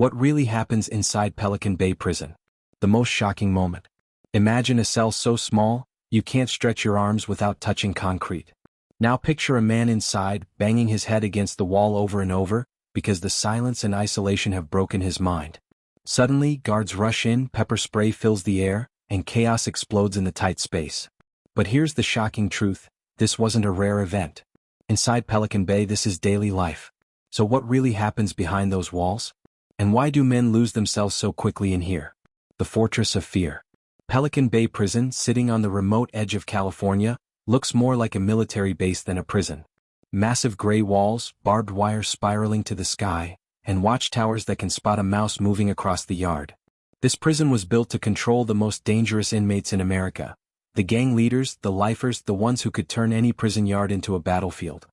What really happens inside Pelican Bay Prison? The most shocking moment. Imagine a cell so small, you can't stretch your arms without touching concrete. Now picture a man inside, banging his head against the wall over and over, because the silence and isolation have broken his mind. Suddenly, guards rush in, pepper spray fills the air, and chaos explodes in the tight space. But here's the shocking truth: this wasn't a rare event. Inside Pelican Bay, this is daily life. So what really happens behind those walls? And why do men lose themselves so quickly in here? The fortress of fear. Pelican Bay Prison, sitting on the remote edge of California, looks more like a military base than a prison. Massive gray walls, barbed wire spiraling to the sky, and watchtowers that can spot a mouse moving across the yard. This prison was built to control the most dangerous inmates in America. The gang leaders, the lifers, the ones who could turn any prison yard into a battlefield.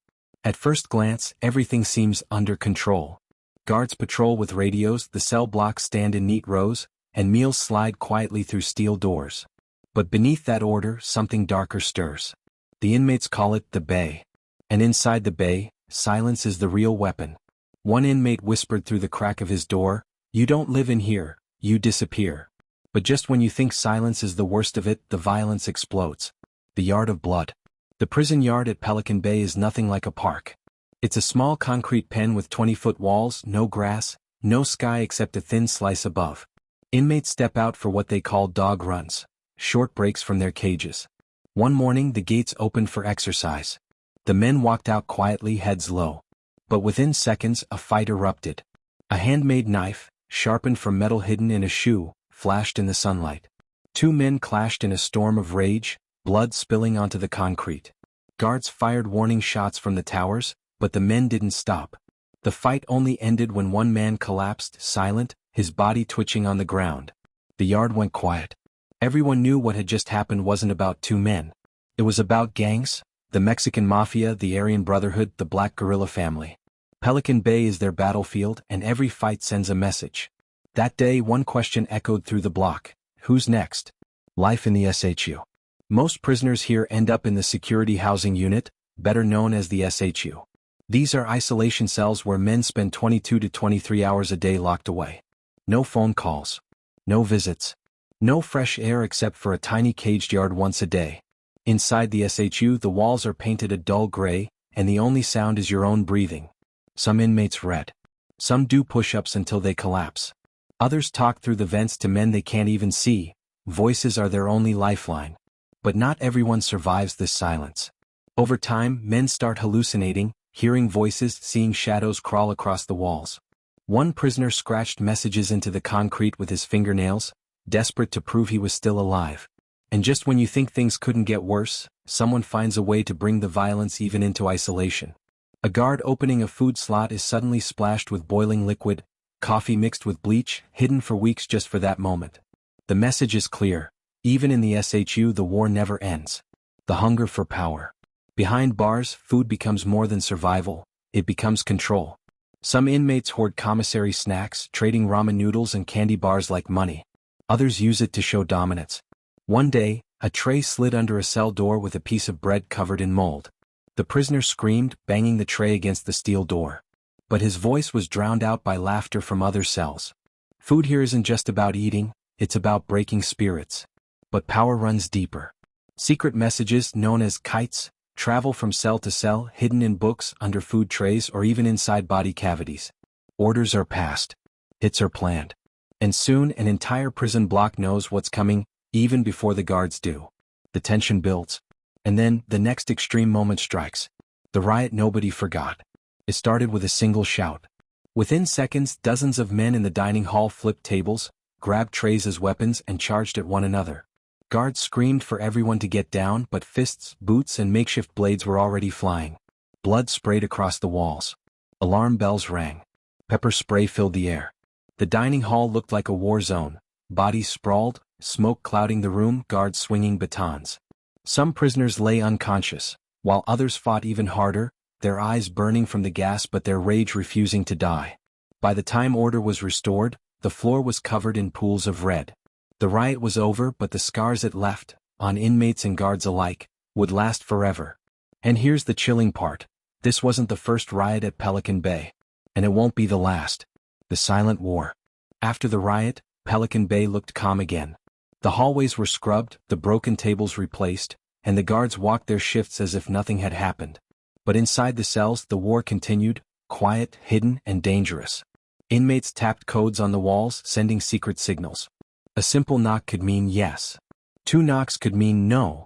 At first glance, everything seems under control. Guards patrol with radios, the cell blocks stand in neat rows, and meals slide quietly through steel doors. But beneath that order, something darker stirs. The inmates call it the Bay. And inside the Bay, silence is the real weapon. One inmate whispered through the crack of his door, "You don't live in here, you disappear." But just when you think silence is the worst of it, the violence explodes. The Yard of Blood. The prison yard at Pelican Bay is nothing like a park. It's a small concrete pen with 20-foot walls, no grass, no sky except a thin slice above. Inmates step out for what they call dog runs, short breaks from their cages. One morning the gates opened for exercise. The men walked out quietly, heads low. But within seconds a fight erupted. A handmade knife, sharpened from metal hidden in a shoe, flashed in the sunlight. Two men clashed in a storm of rage, blood spilling onto the concrete. Guards fired warning shots from the towers, but the men didn't stop. The fight only ended when one man collapsed, silent, his body twitching on the ground. The yard went quiet. Everyone knew what had just happened wasn't about two men. It was about gangs, the Mexican Mafia, the Aryan Brotherhood, the Black Guerrilla family. Pelican Bay is their battlefield, and every fight sends a message. That day, one question echoed through the block: who's next? Life in the SHU. Most prisoners here end up in the Security Housing Unit, better known as the SHU. These are isolation cells where men spend 22 to 23 hours a day locked away. No phone calls. No visits. No fresh air except for a tiny caged yard once a day. Inside the SHU, the walls are painted a dull gray, and the only sound is your own breathing. Some inmates read. Some do push-ups until they collapse. Others talk through the vents to men they can't even see. Voices are their only lifeline. But not everyone survives this silence. Over time, men start hallucinating, hearing voices, seeing shadows crawl across the walls. One prisoner scratched messages into the concrete with his fingernails, desperate to prove he was still alive. And just when you think things couldn't get worse, someone finds a way to bring the violence even into isolation. A guard opening a food slot is suddenly splashed with boiling liquid, coffee mixed with bleach, hidden for weeks just for that moment. The message is clear: even in the SHU, the war never ends. The hunger for power. Behind bars, food becomes more than survival, it becomes control. Some inmates hoard commissary snacks, trading ramen noodles and candy bars like money. Others use it to show dominance. One day, a tray slid under a cell door with a piece of bread covered in mold. The prisoner screamed, banging the tray against the steel door. But his voice was drowned out by laughter from other cells. Food here isn't just about eating, it's about breaking spirits. But power runs deeper. Secret messages, known as kites, travel from cell to cell, hidden in books, under food trays, or even inside body cavities. Orders are passed. Hits are planned. And soon, an entire prison block knows what's coming, even before the guards do. The tension builds. And then, the next extreme moment strikes. The riot nobody forgot. It started with a single shout. Within seconds, dozens of men in the dining hall flipped tables, grabbed trays as weapons, and charged at one another. Guards screamed for everyone to get down, but fists, boots, and makeshift blades were already flying. Blood sprayed across the walls. Alarm bells rang. Pepper spray filled the air. The dining hall looked like a war zone. Bodies sprawled, smoke clouding the room, guards swinging batons. Some prisoners lay unconscious, while others fought even harder, their eyes burning from the gas but their rage refusing to die. By the time order was restored, the floor was covered in pools of red. The riot was over, but the scars it left, on inmates and guards alike, would last forever. And here's the chilling part: this wasn't the first riot at Pelican Bay. And it won't be the last. The silent war. After the riot, Pelican Bay looked calm again. The hallways were scrubbed, the broken tables replaced, and the guards walked their shifts as if nothing had happened. But inside the cells, the war continued, quiet, hidden, and dangerous. Inmates tapped codes on the walls, sending secret signals. A simple knock could mean yes. 2 knocks could mean no.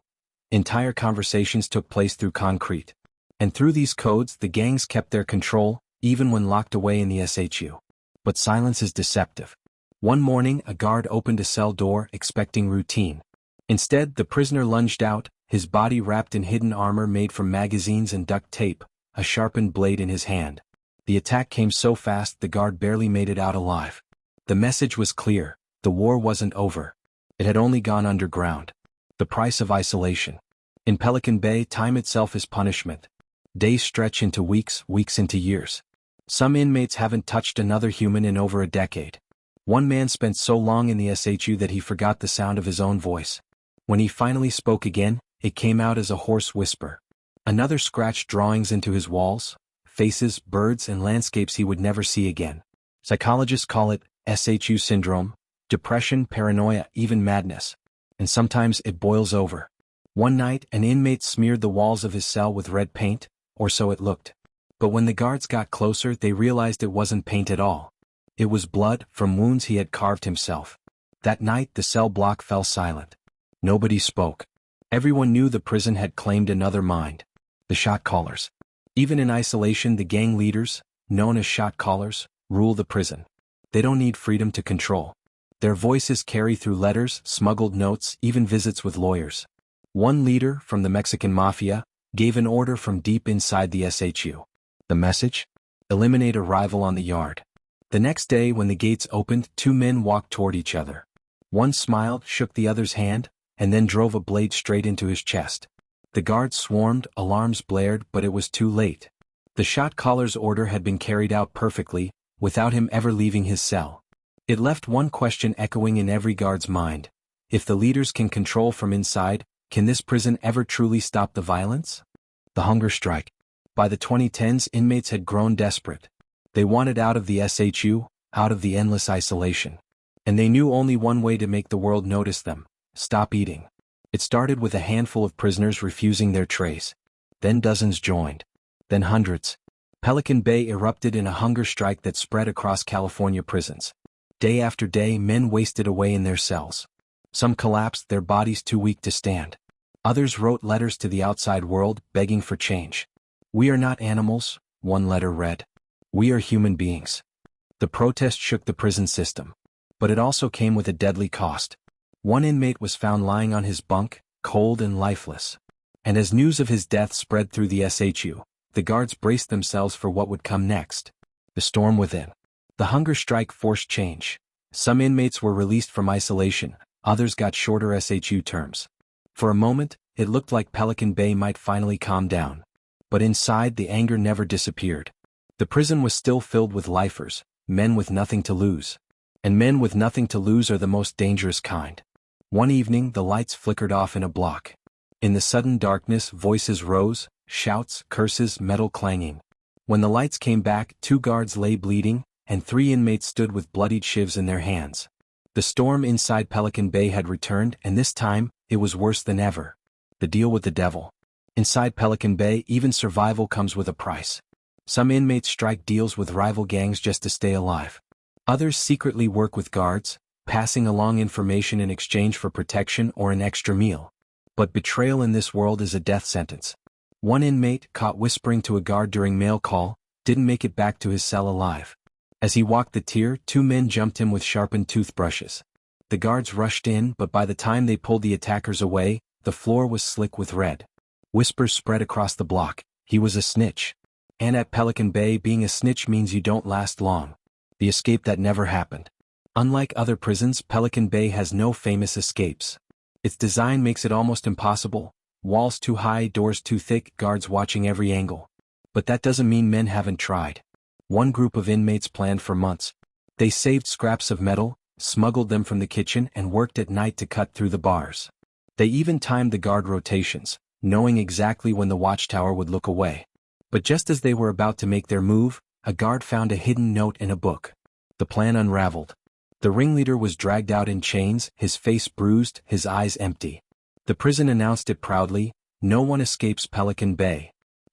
Entire conversations took place through concrete. And through these codes, the gangs kept their control, even when locked away in the SHU. But silence is deceptive. One morning, a guard opened a cell door, expecting routine. Instead, the prisoner lunged out, his body wrapped in hidden armor made from magazines and duct tape, a sharpened blade in his hand. The attack came so fast the guard barely made it out alive. The message was clear: the war wasn't over. It had only gone underground. The price of isolation. In Pelican Bay, time itself is punishment. Days stretch into weeks, weeks into years. Some inmates haven't touched another human in over a decade. One man spent so long in the SHU that he forgot the sound of his own voice. When he finally spoke again, it came out as a hoarse whisper. Another scratched drawings into his walls, faces, birds, and landscapes he would never see again. Psychologists call it SHU syndrome, depression, paranoia, even madness. And sometimes it boils over. One night, an inmate smeared the walls of his cell with red paint, or so it looked. But when the guards got closer, they realized it wasn't paint at all. It was blood from wounds he had carved himself. That night, the cell block fell silent. Nobody spoke. Everyone knew the prison had claimed another mind. The shot callers. Even in isolation, the gang leaders, known as shot callers, rule the prison. They don't need freedom to control. Their voices carry through letters, smuggled notes, even visits with lawyers. One leader, from the Mexican mafia, gave an order from deep inside the SHU. The message? Eliminate a rival on the yard. The next day, when the gates opened, 2 men walked toward each other. One smiled, shook the other's hand, and then drove a blade straight into his chest. The guards swarmed, alarms blared, but it was too late. The shot caller's order had been carried out perfectly, without him ever leaving his cell. It left one question echoing in every guard's mind. If the leaders can control from inside, can this prison ever truly stop the violence? The hunger strike. By the 2010s, inmates had grown desperate. They wanted out of the SHU, out of the endless isolation. And they knew only one way to make the world notice them: stop eating. It started with a handful of prisoners refusing their trays. Then dozens joined. Then hundreds. Pelican Bay erupted in a hunger strike that spread across California prisons. Day after day, men wasted away in their cells. Some collapsed, their bodies too weak to stand. Others wrote letters to the outside world, begging for change. "We are not animals," one letter read. "We are human beings." The protest shook the prison system. But it also came with a deadly cost. One inmate was found lying on his bunk, cold and lifeless. And as news of his death spread through the SHU, the guards braced themselves for what would come next. The storm within. The hunger strike forced change. Some inmates were released from isolation, others got shorter SHU terms. For a moment, it looked like Pelican Bay might finally calm down. But inside, the anger never disappeared. The prison was still filled with lifers, men with nothing to lose. And men with nothing to lose are the most dangerous kind. One evening, the lights flickered off in a block. In the sudden darkness, voices rose, shouts, curses, metal clanging. When the lights came back, 2 guards lay bleeding, and 3 inmates stood with bloodied shivs in their hands. The storm inside Pelican Bay had returned, and this time, it was worse than ever. The deal with the devil. Inside Pelican Bay, even survival comes with a price. Some inmates strike deals with rival gangs just to stay alive. Others secretly work with guards, passing along information in exchange for protection or an extra meal. But betrayal in this world is a death sentence. One inmate, caught whispering to a guard during mail call, didn't make it back to his cell alive. As he walked the tier, 2 men jumped him with sharpened toothbrushes. The guards rushed in, but by the time they pulled the attackers away, the floor was slick with red. Whispers spread across the block. He was a snitch. And at Pelican Bay, being a snitch means you don't last long. The escape that never happened. Unlike other prisons, Pelican Bay has no famous escapes. Its design makes it almost impossible. Walls too high, doors too thick, guards watching every angle. But that doesn't mean men haven't tried. One group of inmates planned for months. They saved scraps of metal, smuggled them from the kitchen, and worked at night to cut through the bars. They even timed the guard rotations, knowing exactly when the watchtower would look away. But just as they were about to make their move, a guard found a hidden note in a book. The plan unraveled. The ringleader was dragged out in chains, his face bruised, his eyes empty. The prison announced it proudly, "No one escapes Pelican Bay."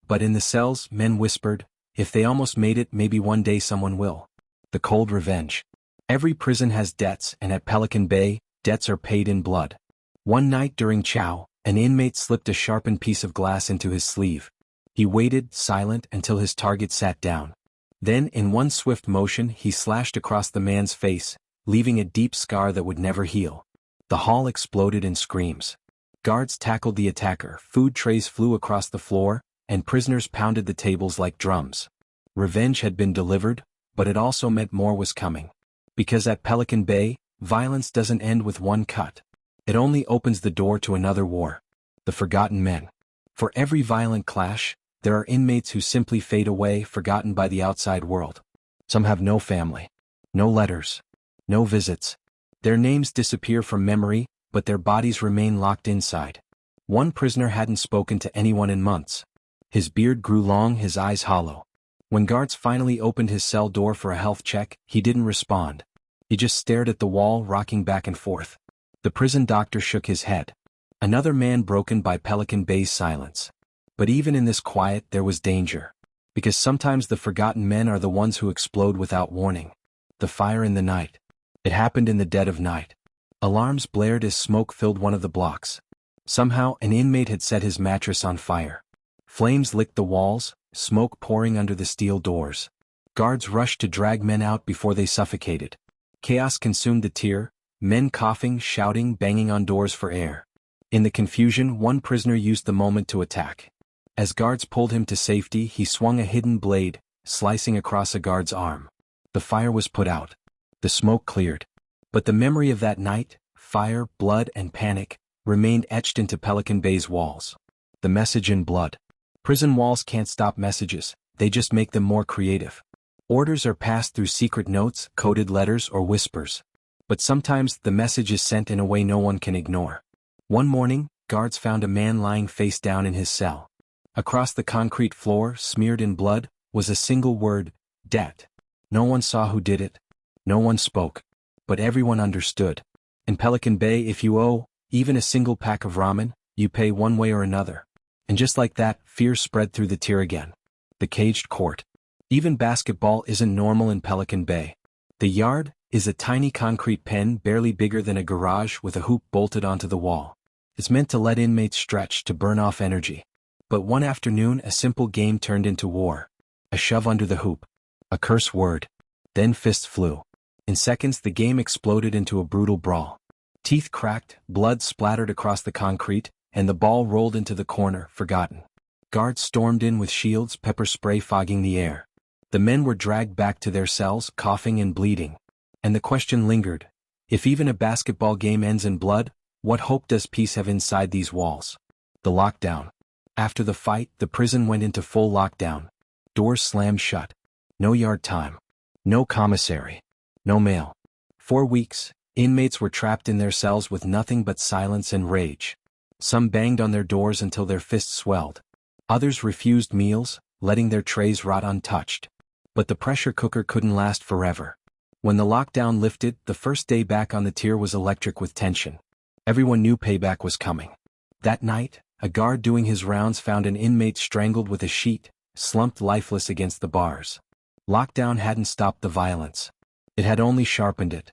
But in the cells, men whispered, "If they almost made it, maybe one day someone will." The cold revenge. Every prison has debts, and at Pelican Bay, debts are paid in blood. One night during chow, an inmate slipped a sharpened piece of glass into his sleeve. He waited, silent, until his target sat down. Then, in one swift motion, he slashed across the man's face, leaving a deep scar that would never heal. The hall exploded in screams. Guards tackled the attacker, food trays flew across the floor, and prisoners pounded the tables like drums. Revenge had been delivered, but it also meant more was coming. Because at Pelican Bay, violence doesn't end with one cut. It only opens the door to another war. The Forgotten Men. For every violent clash, there are inmates who simply fade away, forgotten by the outside world. Some have no family, no letters, no visits. Their names disappear from memory, but their bodies remain locked inside. One prisoner hadn't spoken to anyone in months. His beard grew long, his eyes hollow. When guards finally opened his cell door for a health check, he didn't respond. He just stared at the wall, rocking back and forth. The prison doctor shook his head. Another man broken by Pelican Bay's silence. But even in this quiet there was danger. Because sometimes the forgotten men are the ones who explode without warning. The fire in the night. It happened in the dead of night. Alarms blared as smoke filled one of the blocks. Somehow an inmate had set his mattress on fire. Flames licked the walls, smoke pouring under the steel doors. Guards rushed to drag men out before they suffocated. Chaos consumed the tier, men coughing, shouting, banging on doors for air. In the confusion, one prisoner used the moment to attack. As guards pulled him to safety, he swung a hidden blade, slicing across a guard's arm. The fire was put out. The smoke cleared. But the memory of that night, fire, blood, and panic, remained etched into Pelican Bay's walls. The message in blood. Prison walls can't stop messages, they just make them more creative. Orders are passed through secret notes, coded letters, or whispers. But sometimes the message is sent in a way no one can ignore. One morning, guards found a man lying face down in his cell. Across the concrete floor, smeared in blood, was a single word, debt. No one saw who did it. No one spoke. But everyone understood. In Pelican Bay, if you owe, even a single pack of ramen, you pay one way or another. And just like that, fear spread through the tier again. The caged court. Even basketball isn't normal in Pelican Bay. The yard is a tiny concrete pen barely bigger than a garage with a hoop bolted onto the wall. It's meant to let inmates stretch, to burn off energy. But one afternoon a simple game turned into war. A shove under the hoop. A curse word. Then fists flew. In seconds the game exploded into a brutal brawl. Teeth cracked, blood splattered across the concrete, and the ball rolled into the corner, forgotten. Guards stormed in with shields, pepper spray fogging the air. The men were dragged back to their cells, coughing and bleeding. And the question lingered. If even a basketball game ends in blood, what hope does peace have inside these walls? The lockdown. After the fight, the prison went into full lockdown. Doors slammed shut. No yard time. No commissary. No mail. 4 weeks, inmates were trapped in their cells with nothing but silence and rage. Some banged on their doors until their fists swelled. Others refused meals, letting their trays rot untouched. But the pressure cooker couldn't last forever. When the lockdown lifted, the first day back on the tier was electric with tension. Everyone knew payback was coming. That night, a guard doing his rounds found an inmate strangled with a sheet, slumped lifeless against the bars. Lockdown hadn't stopped the violence. It had only sharpened it.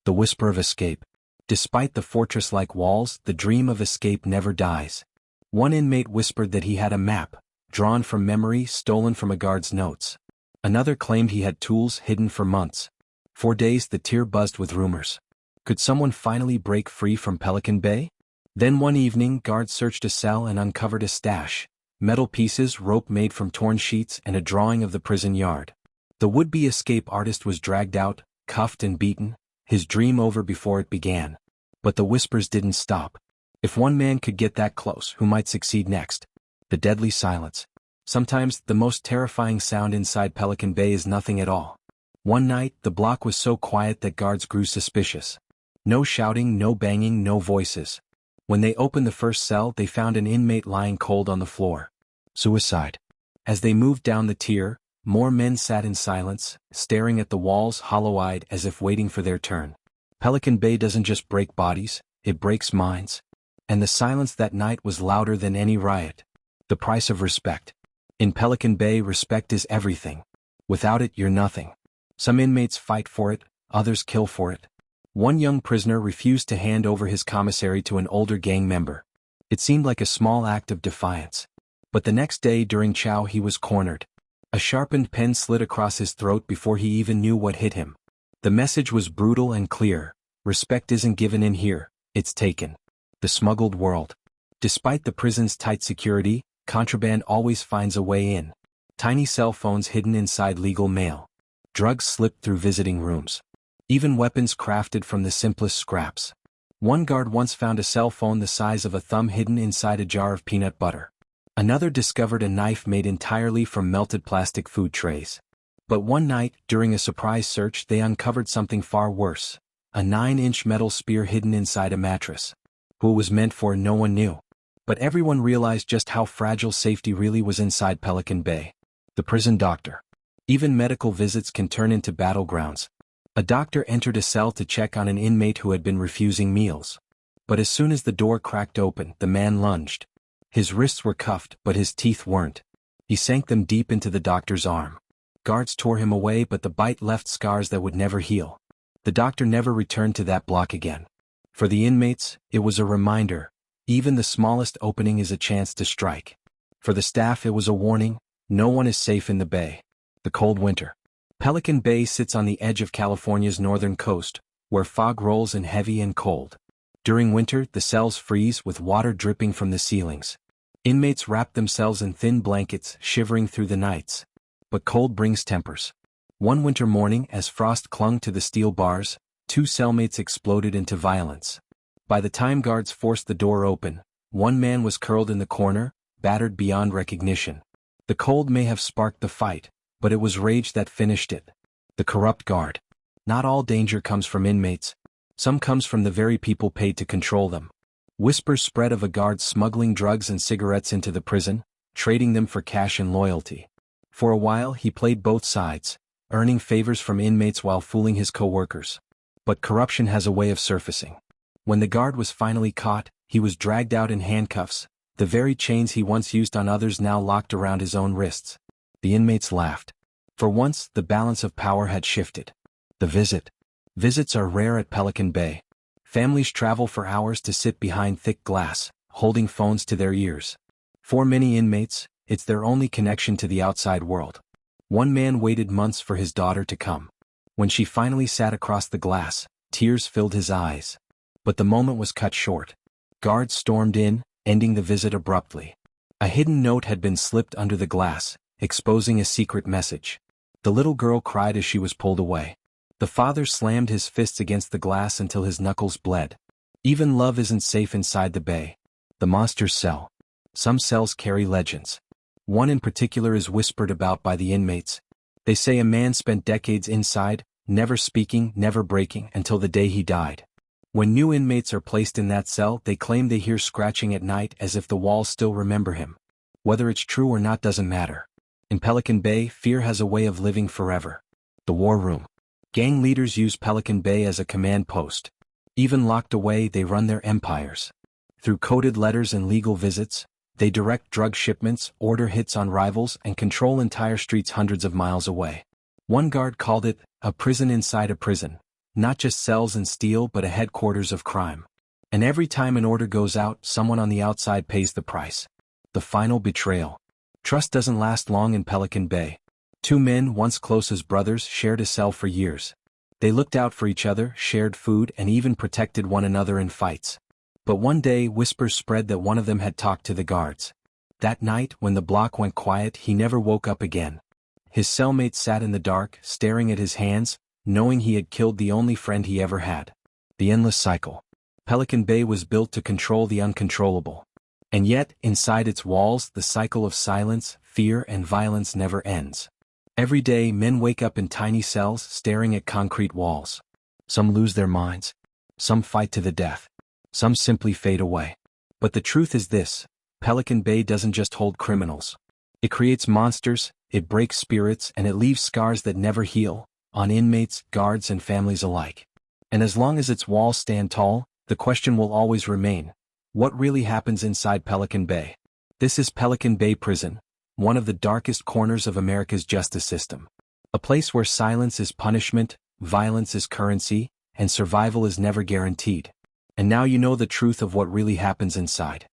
The whisper of escape. Despite the fortress-like walls, the dream of escape never dies. One inmate whispered that he had a map, drawn from memory, stolen from a guard's notes. Another claimed he had tools hidden for months. For days the tier buzzed with rumors. Could someone finally break free from Pelican Bay? Then one evening, guards searched a cell and uncovered a stash. Metal pieces, rope made from torn sheets, and a drawing of the prison yard. The would-be escape artist was dragged out, cuffed and beaten, his dream over before it began. But the whispers didn't stop. If one man could get that close, who might succeed next? The deadly silence. Sometimes, the most terrifying sound inside Pelican Bay is nothing at all. One night, the block was so quiet that guards grew suspicious. No shouting, no banging, no voices. When they opened the first cell, they found an inmate lying cold on the floor. Suicide. As they moved down the tier, More men sat in silence, staring at the walls hollow-eyed as if waiting for their turn. Pelican Bay doesn't just break bodies, it breaks minds. And the silence that night was louder than any riot. The price of respect. In Pelican Bay, respect is everything. Without it, you're nothing. Some inmates fight for it, others kill for it. One young prisoner refused to hand over his commissary to an older gang member. It seemed like a small act of defiance. But the next day during chow he was cornered. A sharpened pen slid across his throat before he even knew what hit him. The message was brutal and clear. Respect isn't given in here, it's taken. The smuggled world. Despite the prison's tight security, contraband always finds a way in. Tiny cell phones hidden inside legal mail. Drugs slipped through visiting rooms. Even weapons crafted from the simplest scraps. One guard once found a cell phone the size of a thumb hidden inside a jar of peanut butter. Another discovered a knife made entirely from melted plastic food trays. But one night, during a surprise search, they uncovered something far worse. A 9-inch metal spear hidden inside a mattress. Who it was meant for, no one knew. But everyone realized just how fragile safety really was inside Pelican Bay. The prison doctor. Even medical visits can turn into battlegrounds. A doctor entered a cell to check on an inmate who had been refusing meals. But as soon as the door cracked open, the man lunged. His wrists were cuffed, but his teeth weren't. He sank them deep into the doctor's arm. Guards tore him away, but the bite left scars that would never heal. The doctor never returned to that block again. For the inmates, it was a reminder. Even the smallest opening is a chance to strike. For the staff, it was a warning. No one is safe in the bay. The cold winter. Pelican Bay sits on the edge of California's northern coast, where fog rolls in heavy and cold. During winter, the cells freeze with water dripping from the ceilings. Inmates wrap themselves in thin blankets, shivering through the nights. But cold brings tempers. One winter morning, as frost clung to the steel bars, 2 cellmates exploded into violence. By the time guards forced the door open, one man was curled in the corner, battered beyond recognition. The cold may have sparked the fight, but it was rage that finished it. The corrupt guard. Not all danger comes from inmates. Some comes from the very people paid to control them. Whispers spread of a guard smuggling drugs and cigarettes into the prison, trading them for cash and loyalty. For a while he played both sides, earning favors from inmates while fooling his co-workers. But corruption has a way of surfacing. When the guard was finally caught, he was dragged out in handcuffs, the very chains he once used on others now locked around his own wrists. The inmates laughed. For once, the balance of power had shifted. The visit. Visits are rare at Pelican Bay. Families travel for hours to sit behind thick glass, holding phones to their ears. For many inmates, it's their only connection to the outside world. One man waited months for his daughter to come. When she finally sat across the glass, tears filled his eyes. But the moment was cut short. Guards stormed in, ending the visit abruptly. A hidden note had been slipped under the glass, exposing a secret message. The little girl cried as she was pulled away. The father slammed his fists against the glass until his knuckles bled. Even love isn't safe inside the bay. The monster's cell. Some cells carry legends. One in particular is whispered about by the inmates. They say a man spent decades inside, never speaking, never breaking, until the day he died. When new inmates are placed in that cell, they claim they hear scratching at night as if the walls still remember him. Whether it's true or not doesn't matter. In Pelican Bay, fear has a way of living forever. The war room. Gang leaders use Pelican Bay as a command post. Even locked away, they run their empires. Through coded letters and legal visits, they direct drug shipments, order hits on rivals, and control entire streets hundreds of miles away. One guard called it, a prison inside a prison. Not just cells and steel, but a headquarters of crime. And every time an order goes out, someone on the outside pays the price. The final betrayal. Trust doesn't last long in Pelican Bay. 2 men, once close as brothers, shared a cell for years. They looked out for each other, shared food, and even protected one another in fights. But one day, whispers spread that one of them had talked to the guards. That night, when the block went quiet, he never woke up again. His cellmate sat in the dark, staring at his hands, knowing he had killed the only friend he ever had. The endless cycle. Pelican Bay was built to control the uncontrollable. And yet, inside its walls, the cycle of silence, fear, and violence never ends. Every day, men wake up in tiny cells, staring at concrete walls. Some lose their minds. Some fight to the death. Some simply fade away. But the truth is this: Pelican Bay doesn't just hold criminals. It creates monsters. it breaks spirits and it leaves scars that never heal, on inmates, guards and families alike. And as long as its walls stand tall, the question will always remain: what really happens inside Pelican Bay? This is Pelican Bay Prison, one of the darkest corners of America's justice system. A place where silence is punishment, violence is currency, and survival is never guaranteed. And now you know the truth of what really happens inside.